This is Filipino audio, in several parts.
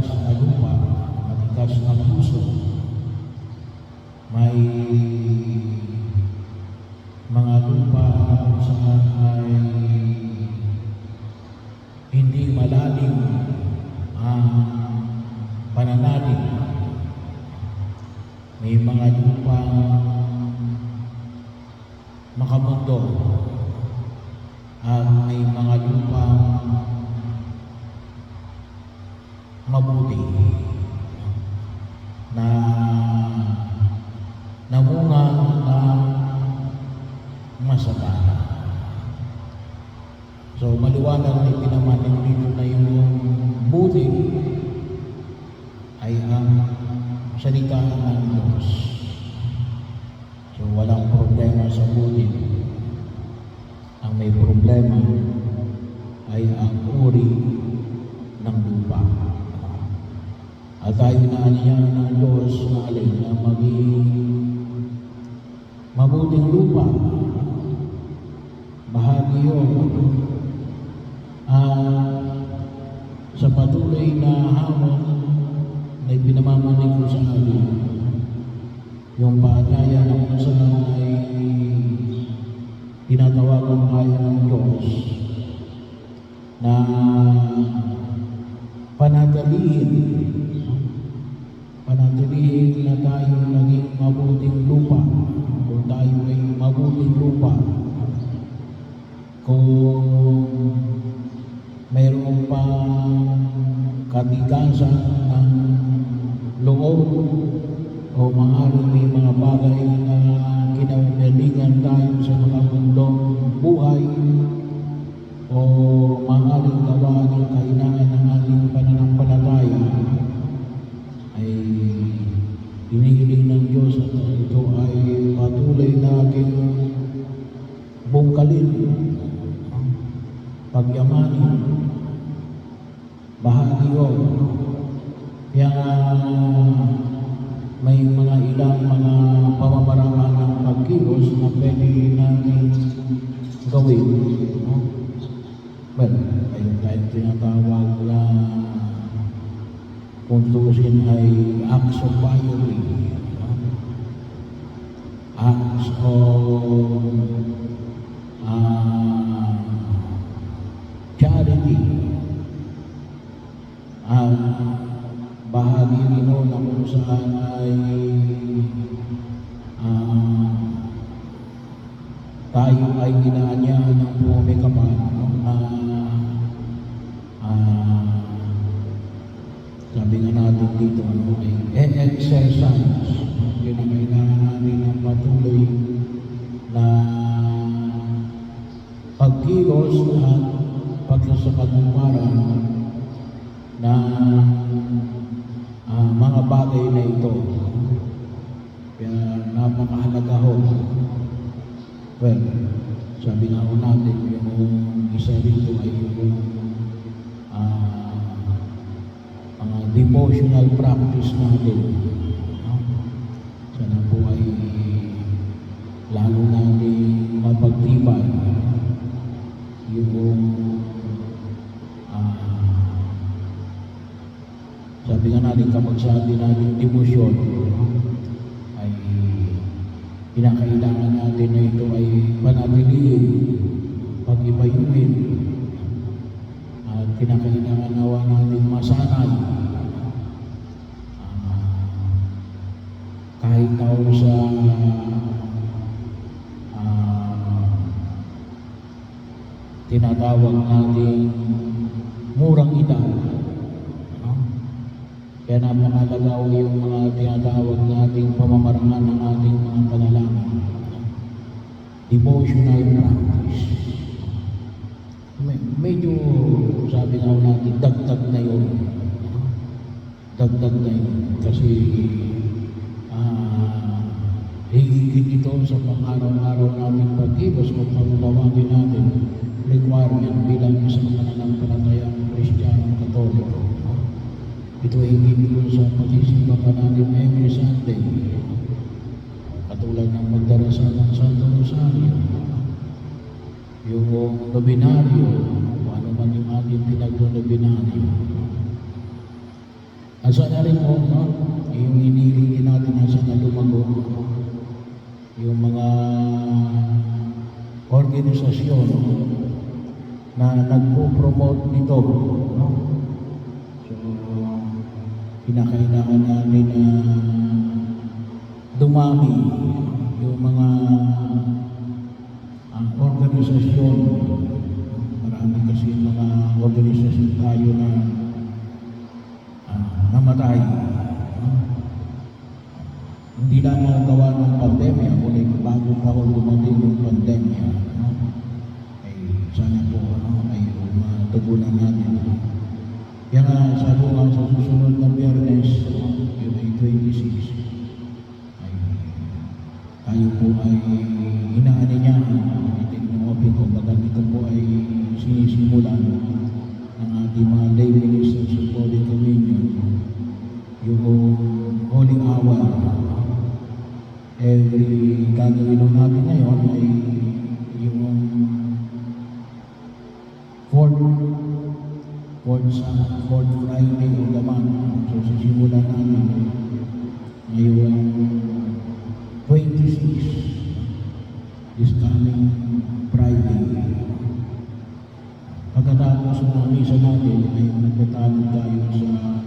matigas na lupa, matigas na puso. May mga lupa na kung saan ay hindi malalim ang pananalig. May mga lupa makamundo at may mga lupa mabuti na namunga ng masagana. So maliwanag na pinamanin dito na yung buti ay ang salita ng Diyos. So walang problema sa buti. Ang may problema ay ang uri ng lupa. At tayo na niya ng Diyos na alin na maging mabuting lupa. Bahagi yun sa patuloy na hamon na pinamamanig ko sa atin. Yung paanyaya na kung saan ay tinatawagan tayo ng Diyos na panatilihin na tayo naging mabuting lupa, kung tayo ay mabuting lupa, kung mayroon pa katigasan ng loob o maaaring may mga bagay na kinaugalingan tayo sa mga mundong buhay o maaaring gawa ng kahinaan ng ating pananampalataya, ay hinihiling ng Diyos at ito ay patuloy nating bungkalin, pagyamanin, bahagi yun. Kaya may mga ilang mga pamamaraan ng pagkilos na pwede natin gawin. Well, ayun tayo tinatawag na kung tuusin ay acts of piety, acts of charity, at bahagi rin na kung saan ay tayo ay ginaanyahan ng pumikapan na sabi nga natin dito ay exercise. Yun ang kailangan natin ng patuloy na pagkilos at pagsasakatuparan na mga bagay na ito. Kaya napakahalaga ho. Well, sabi nga ho natin, yung isa rito ay yung devotional practice natin. Sana po ay lalo natin mapagtibay yung sabi nga natin, kapag sabi natin devotion ay kinakailangan natin na ito ay panatilihin, pag-ibayuhin, at kinakailangan nawa natin masanay kahit na sa tinatawag natin murang edad. Kaya napakalaga yung mga tinatawag nating pamamaraan ng ating mga panalangin. Devotional practice. Medyo sabi nga natin, dagdag na yun. Dagdag na yun. Kasi higigit ito sa pang-araw-araw nating pagkilos kung pagtawagin natin requirement bilang isang mananampalatayang Kristiyanong Katoliko. Ito ay higit sa pag-isipan pa natin every Sunday. Katulad ng magdarasal ng Santo Rosario, yung nobinaryo, kung ano man yung ating pinag-nobinaryo. At sana rin po, no, yung iniling din natin na sana lumago, yung mga organisasyon na nagpo-promote nito, no? So, kinakailangan natin na dumami yung mga organisasyon. Marami kasi mga organisasyon tayo na namatay. Hindi lamang gawa ng pandemya, kundi bago pa ako dumating yung pandemya, no? Ay sana po ay matugunan natin. Kaya nga sabi nga sa susunod na Biyernes, yung ay 26, ay tayo po ay inaaniyahan. Itignan open ko, baga ito po ay sinisimulan ng ating mga lay ministers of Holy Communion, yung Holy Hour. Every gagawin natin ngayon ay yung fourth Friday of the month. So sisimulan namin ngayong 26, this coming Friday. Pagkatapos ng misa natin ay nagtatawag tayo sa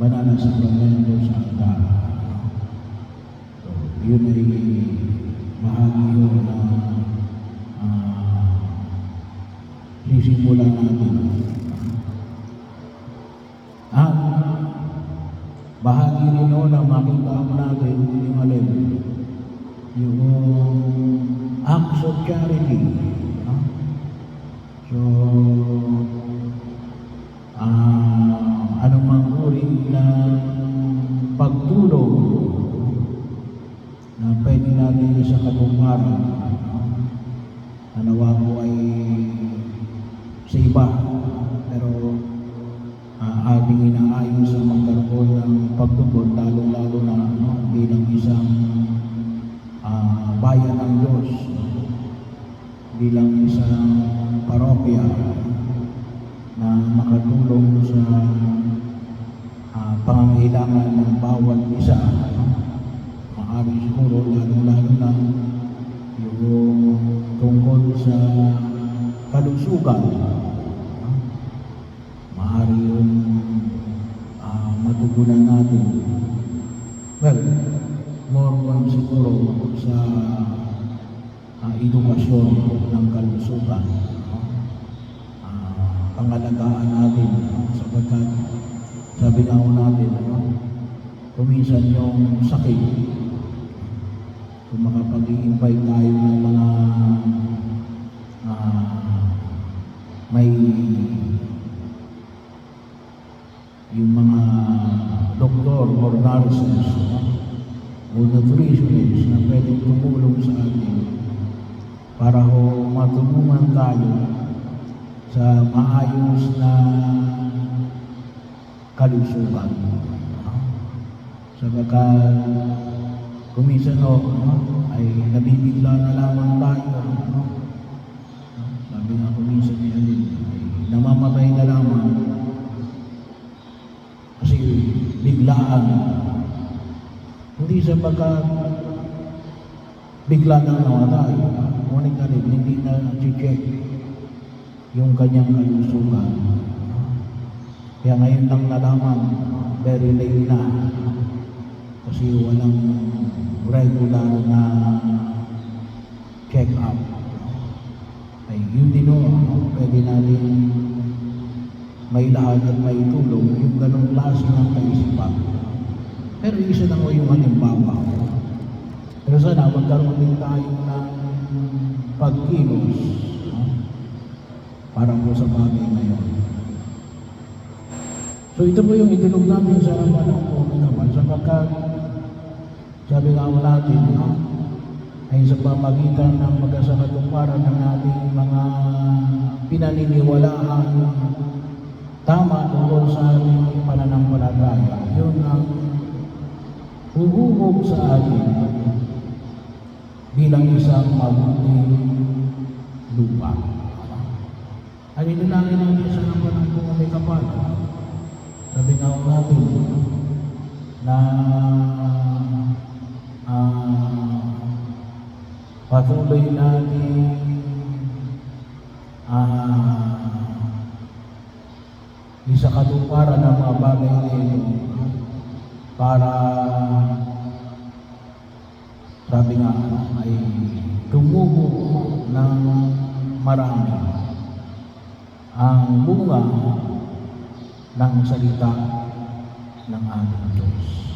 Banana Sacramento sa altar. So, yun ay bahagi yun na sisimulan natin. Bahagi rin yun na makita natin yung alin, yung acts of charity. So, anumang uri ng pagtulong na pwede natin sa katuparan, nawa po ay sa iba, pero ating inaayon sa magkaroon ng pagtugon, lalo-lalo na bilang isang bayan ng Diyos, bilang isang parokya na makatulong sa pangangailangan ng bawat isa. Maaari siguro lalo-lalo na yung tungkol sa kalusugan. Maaari yung matugunan natin. Well, more on siguro sa edukasyon ng kalusugan. Pangalagaan natin, sapagkat sabi nga natin, kuminsan yung sakit, kung makapag-i-invite tayo ng mga may yung mga doktor or nurses o nutritionists na pwedeng tumulong sa atin para ho matulungan tayo sa maayos na kalusugan. Sapagkat kuminsan ay nabibigla na lamang tayo. Sabi nga kuminsan ni Alin, ay namamatay na lamang kasi biglaan. Hindi sapagkat bigla na namatay, ngunit Alin, hindi na check yung kanyang kalusugan. Kaya ngayon lang nalaman, very late na, kasi walang regular na check-up. Ay yun din pwede natin may lahat at may tulong yung ganong klase ng kaisipan. Pero isa lang yung halimbawa. Pero sana magkaroon din tayo ng pagkilos para po sa bagay ngayon. So ito po yung itinog natin sa harapan ng Panginoon, sapagkat sabi nga natin, ay sa pamagitan ng magkasakatuparan ng ating mga pinaniniwalaan tama tungkol sa ating pananampalataya, yun ang huhubog sa atin bilang isang mabuting lupa. Ay ilinangin natin sa harapan ng Panginoon may kapal. Sabi nga natin na patuloy natin isakatuparan ng mga bagay na ito para sabi nga ay tumubo ng marami ang bunga ng salita ng ating Diyos.